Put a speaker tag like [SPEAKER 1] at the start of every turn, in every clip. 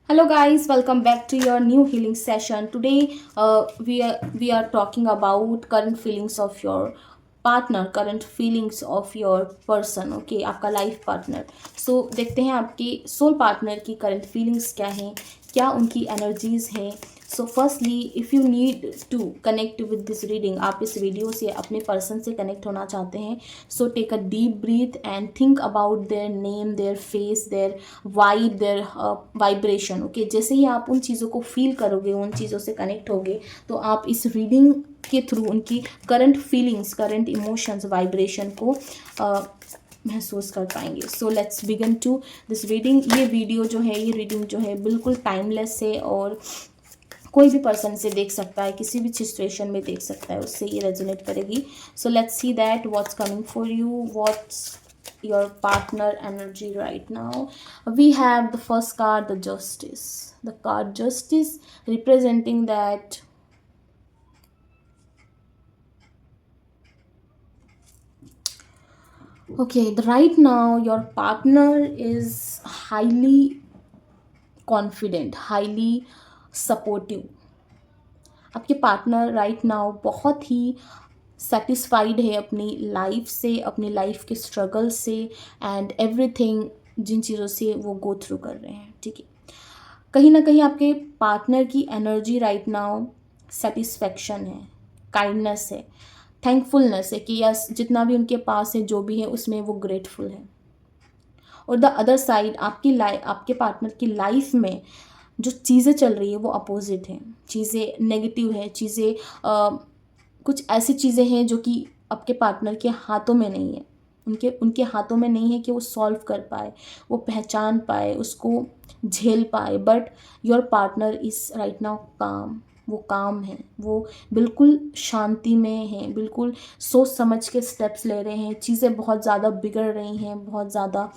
[SPEAKER 1] Hello guys, welcome back to your new healing session. Today we are talking about current feelings of your partner, current feelings of your person. Okay, आपका life partner. So देखते हैं आपके soul partner की current feelings क्या हैं, क्या उनकी energies हैं. So firstly if you need to connect with this reading, आप इस वीडियो से अपने पर्सन से कनेक्ट होना चाहते हैं, so take a deep breath and think about their name, their face, their vibe, their vibration. Okay, जैसे ही आप उन चीज़ों को फील करोगे, उन चीज़ों से कनेक्ट होगे, तो आप इस रीडिंग के थ्रू उनकी current feelings, current emotions, vibration को महसूस कर पाएंगे. So let's begin to this reading. ये वीडियो जो है, ये रीडिंग जो है बिल्कुल टाइमलेस है और कोई भी पर्सन से देख सकता है, किसी भी सिचुएशन में देख सकता है, उससे ये रेजोनेट करेगी. So let's see that what's coming for you, what's your partner energy right now. We have the first card, the justice. The card justice representing that okay, right now your partner is highly confident, highly supportive. आपके partner right now बहुत ही satisfied है अपनी life से, अपनी life के struggle से and everything, जिन चीज़ों से वो गो थ्रू कर रहे हैं. ठीक है, कहीं ना कहीं आपके पार्टनर की एनर्जी राइट नाउ सेटिस्फैक्शन है, काइंडनेस है, थैंकफुलनेस है कि यस, जितना भी उनके पास है, जो भी है, उसमें वो ग्रेटफुल है. और द अदर साइड आपके पार्टनर की लाइफ में जो चीज़ें चल रही है वो अपोजिट हैं, चीज़ें नेगेटिव है, चीज़ें कुछ ऐसी चीज़ें हैं जो कि आपके पार्टनर के हाथों में नहीं है, उनके उनके हाथों में नहीं है कि वो सॉल्व कर पाए, वो पहचान पाए, उसको झेल पाए. But your partner is right now काम. वो काम है, वो बिल्कुल शांति में है, बिल्कुल सोच समझ के स्टेप्स ले रहे हैं. चीज़ें बहुत ज़्यादा बिगड़ रही हैं, बहुत ज़्यादा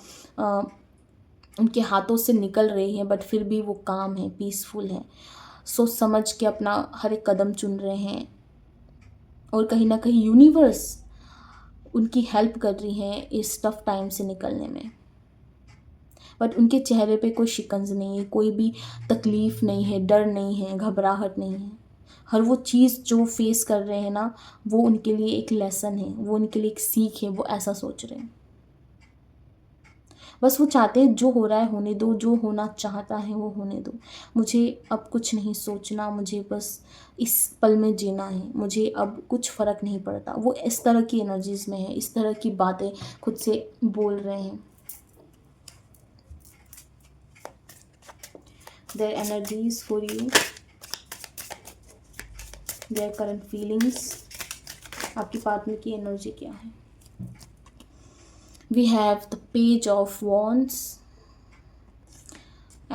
[SPEAKER 1] उनके हाथों से निकल रही हैं, बट फिर भी वो काम है, पीसफुल है, सोच समझ के अपना हर एक कदम चुन रहे हैं. और कहीं ना कहीं यूनिवर्स उनकी हेल्प कर रही है इस टफ टाइम से निकलने में. बट उनके चेहरे पे कोई शिकंज नहीं है, कोई भी तकलीफ़ नहीं है, डर नहीं है, घबराहट नहीं है. हर वो चीज़ जो फेस कर रहे हैं ना, वो उनके लिए एक लेसन है, वो उनके लिए एक सीख है, वो ऐसा सोच रहे हैं. बस वो चाहते हैं जो हो रहा है होने दो, जो होना चाहता है वो होने दो, मुझे अब कुछ नहीं सोचना, मुझे बस इस पल में जीना है, मुझे अब कुछ फ़र्क नहीं पड़ता. वो इस तरह की एनर्जीज़ में है, इस तरह की बातें खुद से बोल रहे हैं. Their energies for you, their current feelings, आपकी पार्टनर की एनर्जी क्या है. We have the Page of Wands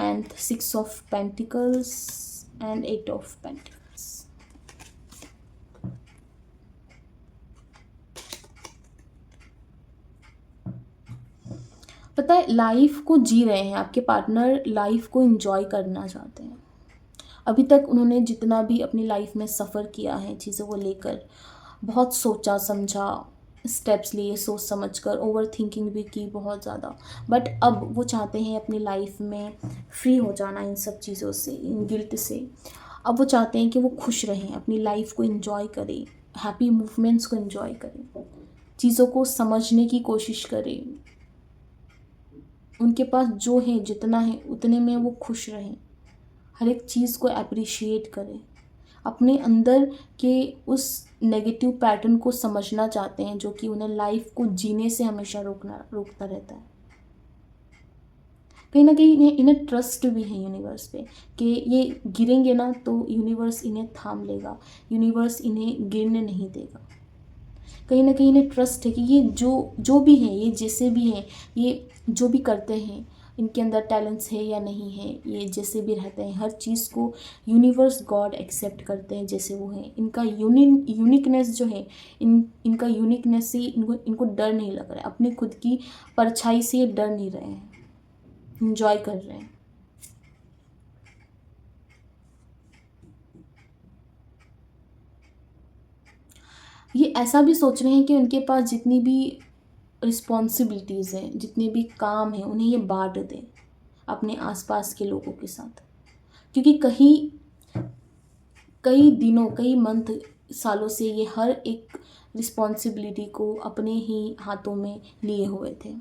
[SPEAKER 1] and Six of Pentacles and Eight of Pentacles. पता है, लाइफ को जी रहे हैं आपके पार्टनर, लाइफ को एंजॉय करना चाहते हैं. अभी तक उन्होंने जितना भी अपनी लाइफ में सफ़र किया है, चीज़ों को लेकर बहुत सोचा समझा, स्टेप्स लिए सोच समझ कर, ओवर थिंकिंग भी की बहुत ज़्यादा. बट अब वो चाहते हैं अपनी लाइफ में फ्री हो जाना इन सब चीज़ों से, इन गिल्ट से. अब वो चाहते हैं कि वो खुश रहें, अपनी लाइफ को एंजॉय करें, हैप्पी मूवमेंट्स को एंजॉय करें, चीज़ों को समझने की कोशिश करें. उनके पास जो है, जितना है, उतने में वो खुश रहें, हर एक चीज़ को अप्रिशिएट करें, अपने अंदर के उस नेगेटिव पैटर्न को समझना चाहते हैं जो कि उन्हें लाइफ को जीने से हमेशा रोकता रहता है. कहीं ना कहीं इन्हें ट्रस्ट भी है यूनिवर्स पे कि ये गिरेंगे ना तो यूनिवर्स इन्हें थाम लेगा, यूनिवर्स इन्हें गिरने नहीं देगा. कहीं ना कहीं इन्हें ट्रस्ट है कि ये जो जो भी हैं, ये जैसे भी हैं, ये जो भी करते हैं, इनके अंदर टैलेंट्स है या नहीं है, ये जैसे भी रहते हैं, हर चीज़ को यूनिवर्स गॉड एक्सेप्ट करते हैं जैसे वो हैं. इनका यूनिकनेस जो है, इनका यूनिकनेस से इनको डर नहीं लग रहा है, अपनी खुद की परछाई से ये डर नहीं रहे हैं, इंजॉय कर रहे हैं. ये ऐसा भी सोच रहे हैं कि उनके पास जितनी भी रिस्पॉन्सिबिलिटीज़ हैं, जितने भी काम हैं, उन्हें ये बांट दें. अपने आसपास के लोगों के साथ, क्योंकि कई दिनों, कई मंथ, सालों से ये हर एक रिस्पॉन्सिबिलिटी को अपने ही हाथों में लिए हुए थे,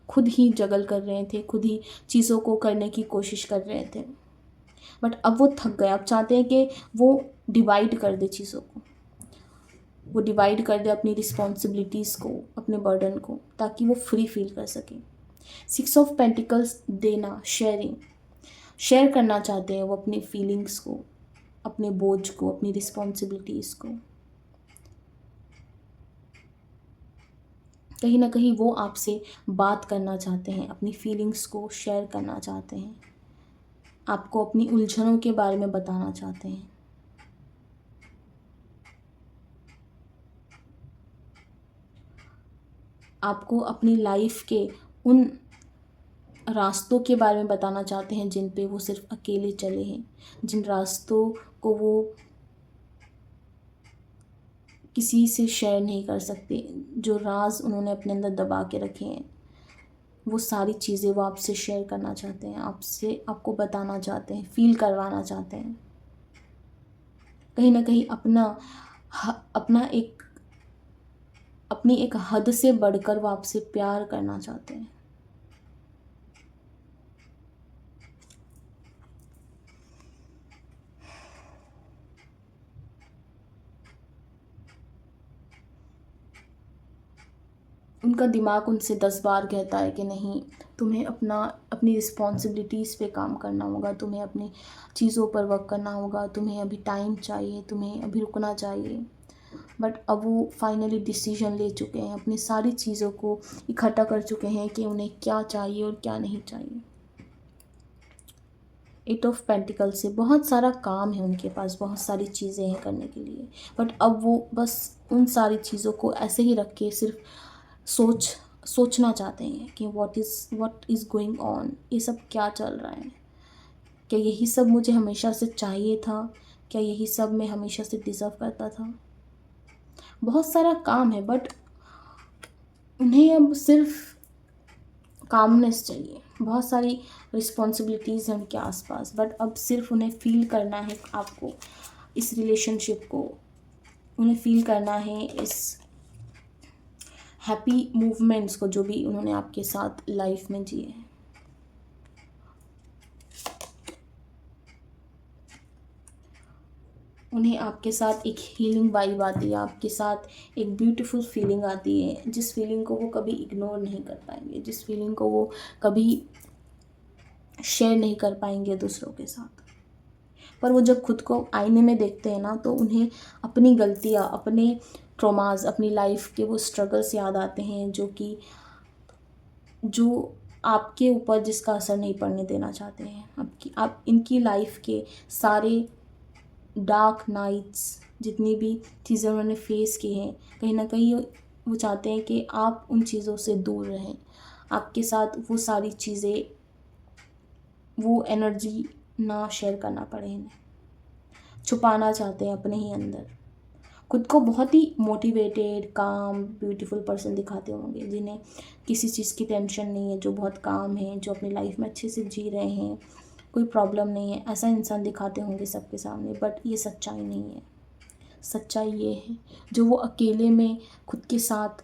[SPEAKER 1] खुद ही जगल कर रहे थे, खुद ही चीज़ों को करने की कोशिश कर रहे थे। बट अब वो थक गए, अब चाहते हैं कि वो डिवाइड कर दे चीज़ों को, वो डिवाइड कर दे अपनी रिस्पॉन्सिबिलिटीज़ को, अपने बर्डन को, ताकि वो फ्री फील कर सके। 6 ऑफ पेंटिकल्स देना, शेयरिंग, शेयर करना चाहते हैं वो अपनी फीलिंग्स को, अपने बोझ को, अपनी रिस्पॉन्सिबिलिटीज़ को। कहीं ना कहीं वो आपसे बात करना चाहते हैं, अपनी फीलिंग्स को शेयर करना चाहते हैं, आपको अपनी उलझनों के बारे में बताना चाहते हैं। आपको अपनी लाइफ के उन रास्तों के बारे में बताना चाहते हैं जिन पे वो सिर्फ अकेले चले हैं, जिन रास्तों को वो किसी से शेयर नहीं कर सकते, जो राज उन्होंने अपने अंदर दबा के रखे हैं, वो सारी चीज़ें वो आपसे शेयर करना चाहते हैं, आपको बताना चाहते हैं, फील करवाना चाहते हैं। कहीं ना कहीं अपनी एक हद से बढ़कर वो आपसे प्यार करना चाहते हैं। उनका दिमाग उनसे 10 बार कहता है कि नहीं, तुम्हें अपनी रिस्पॉन्सिबिलिटीज़ पे काम करना होगा, तुम्हें अपनी चीज़ों पर वर्क करना होगा, तुम्हें अभी टाइम चाहिए, तुम्हें अभी रुकना चाहिए। बट अब वो फाइनली डिसीजन ले चुके हैं, अपनी सारी चीज़ों को इकट्ठा कर चुके हैं कि उन्हें क्या चाहिए और क्या नहीं चाहिए। 8 ऑफ पेंटिकल से बहुत सारा काम है उनके पास, बहुत सारी चीज़ें हैं करने के लिए, बट अब वो बस उन सारी चीज़ों को ऐसे ही रख के सिर्फ सोचना चाहते हैं कि व्हाट इज़ गोइंग ऑन, ये सब क्या चल रहा है, क्या यही सब मुझे हमेशा से चाहिए था, क्या यही सब मैं हमेशा से डिज़र्व करता था। बहुत सारा काम है, बट उन्हें अब सिर्फ कामनेस चाहिए। बहुत सारी रिस्पॉन्सिबिलिटीज़ हैं उनके आसपास, बट अब सिर्फ उन्हें फील करना है, आपको इस रिलेशनशिप को उन्हें फील करना है, इस हैप्पी मूवमेंट्स को जो भी उन्होंने आपके साथ लाइफ में जिए हैं। उन्हें आपके साथ एक हीलिंग वाइब आती है, आपके साथ एक ब्यूटीफुल फीलिंग आती है, जिस फीलिंग को वो कभी इग्नोर नहीं कर पाएंगे, जिस फीलिंग को वो कभी शेयर नहीं कर पाएंगे दूसरों के साथ। पर वो जब खुद को आईने में देखते हैं ना, तो उन्हें अपनी गलतियाँ, अपने ट्रॉमास, अपनी लाइफ के वो स्ट्रगल्स याद आते हैं, जो आपके ऊपर जिसका असर नहीं पड़ने देना चाहते हैं। आप इनकी लाइफ के सारे डार्क नाइट्स, जितनी भी चीज़ें उन्होंने फेस की हैं, कहीं ना कहीं वो चाहते हैं कि आप उन चीज़ों से दूर रहें, आपके साथ वो सारी चीज़ें, वो एनर्जी ना शेयर करना पड़े, इन्हें छुपाना चाहते हैं अपने ही अंदर। खुद को बहुत ही मोटिवेटेड, काम, ब्यूटीफुल पर्सन दिखाते होंगे, जिन्हें किसी चीज़ की टेंशन नहीं है, जो बहुत काम है, जो अपनी लाइफ में अच्छे से जी रहे हैं, कोई प्रॉब्लम नहीं है, ऐसा इंसान दिखाते होंगे सबके सामने। बट ये सच्चाई नहीं है। सच्चाई ये है, जो वो अकेले में खुद के साथ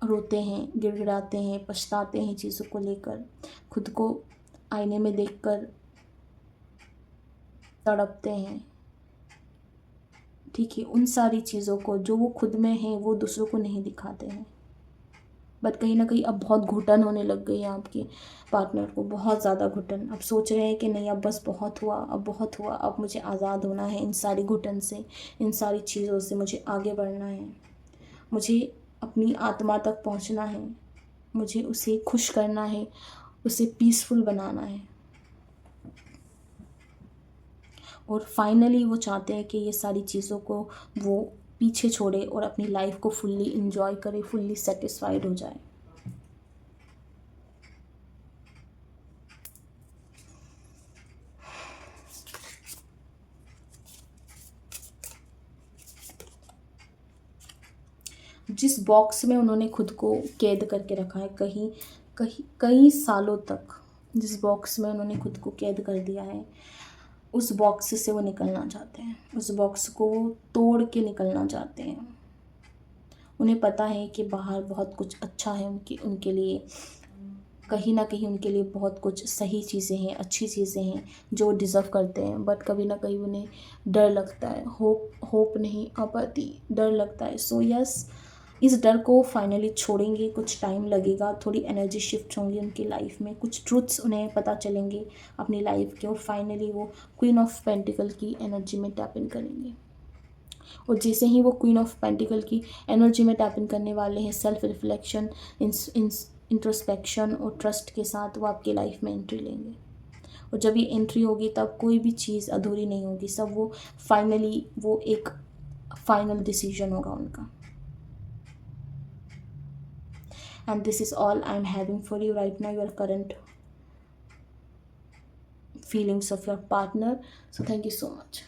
[SPEAKER 1] रोते हैं, गिड़गिड़ाते हैं, पछताते हैं चीज़ों को लेकर, खुद को आईने में देखकर तड़पते हैं। ठीक है, उन सारी चीज़ों को जो वो खुद में हैं वो दूसरों को नहीं दिखाते हैं। बट कहीं ना कहीं अब बहुत घुटन होने लग गई है आपके पार्टनर को, बहुत ज़्यादा घुटन। अब सोच रहे हैं कि नहीं, अब बस बहुत हुआ, अब बहुत हुआ, अब मुझे आज़ाद होना है इन सारी घुटन से, इन सारी चीज़ों से मुझे आगे बढ़ना है, मुझे अपनी आत्मा तक पहुंचना है, मुझे उसे खुश करना है, उसे पीसफुल बनाना है। और फाइनली वो चाहते हैं कि ये सारी चीज़ों को वो पीछे छोड़े और अपनी लाइफ को फुल्ली इंजॉय करे, फुल्ली सेटिस्फाइड हो जाए। जिस बॉक्स में उन्होंने खुद को कैद करके रखा है, कहीं कहीं कई सालों तक, जिस बॉक्स में उन्होंने खुद को कैद कर दिया है, उस बॉक्स से वो निकलना चाहते हैं, उस बॉक्स को वो तोड़ के निकलना चाहते हैं। उन्हें पता है कि बाहर बहुत कुछ अच्छा है उनके उनके लिए, कहीं ना कहीं उनके लिए बहुत कुछ सही चीज़ें हैं, अच्छी चीज़ें हैं जो वो डिज़र्व करते हैं, बट कभी ना कहीं उन्हें डर लगता है, होप नहीं आ पाती, डर लगता है। सो यस, इस डर को फाइनली छोड़ेंगे, कुछ टाइम लगेगा, थोड़ी एनर्जी शिफ्ट होंगी उनकी लाइफ में, कुछ ट्रूथ्स उन्हें पता चलेंगे अपनी लाइफ के, और फाइनली वो क्वीन ऑफ पेंटिकल की एनर्जी में टैप इन करेंगे। और जैसे ही वो क्वीन ऑफ पेंटिकल की एनर्जी में टैप इन करने वाले हैं, सेल्फ रिफ्लेक्शन, इंट्रोस्पेक्शन और ट्रस्ट के साथ वो आपकी लाइफ में एंट्री लेंगे। और जब ये एंट्री होगी तब कोई भी चीज़ अधूरी नहीं होगी, सब वो फाइनली वो एक फाइनल डिसीजन होगा उनका। And this is all I am having for you right now, your current feelings of your partner. So thank you so much.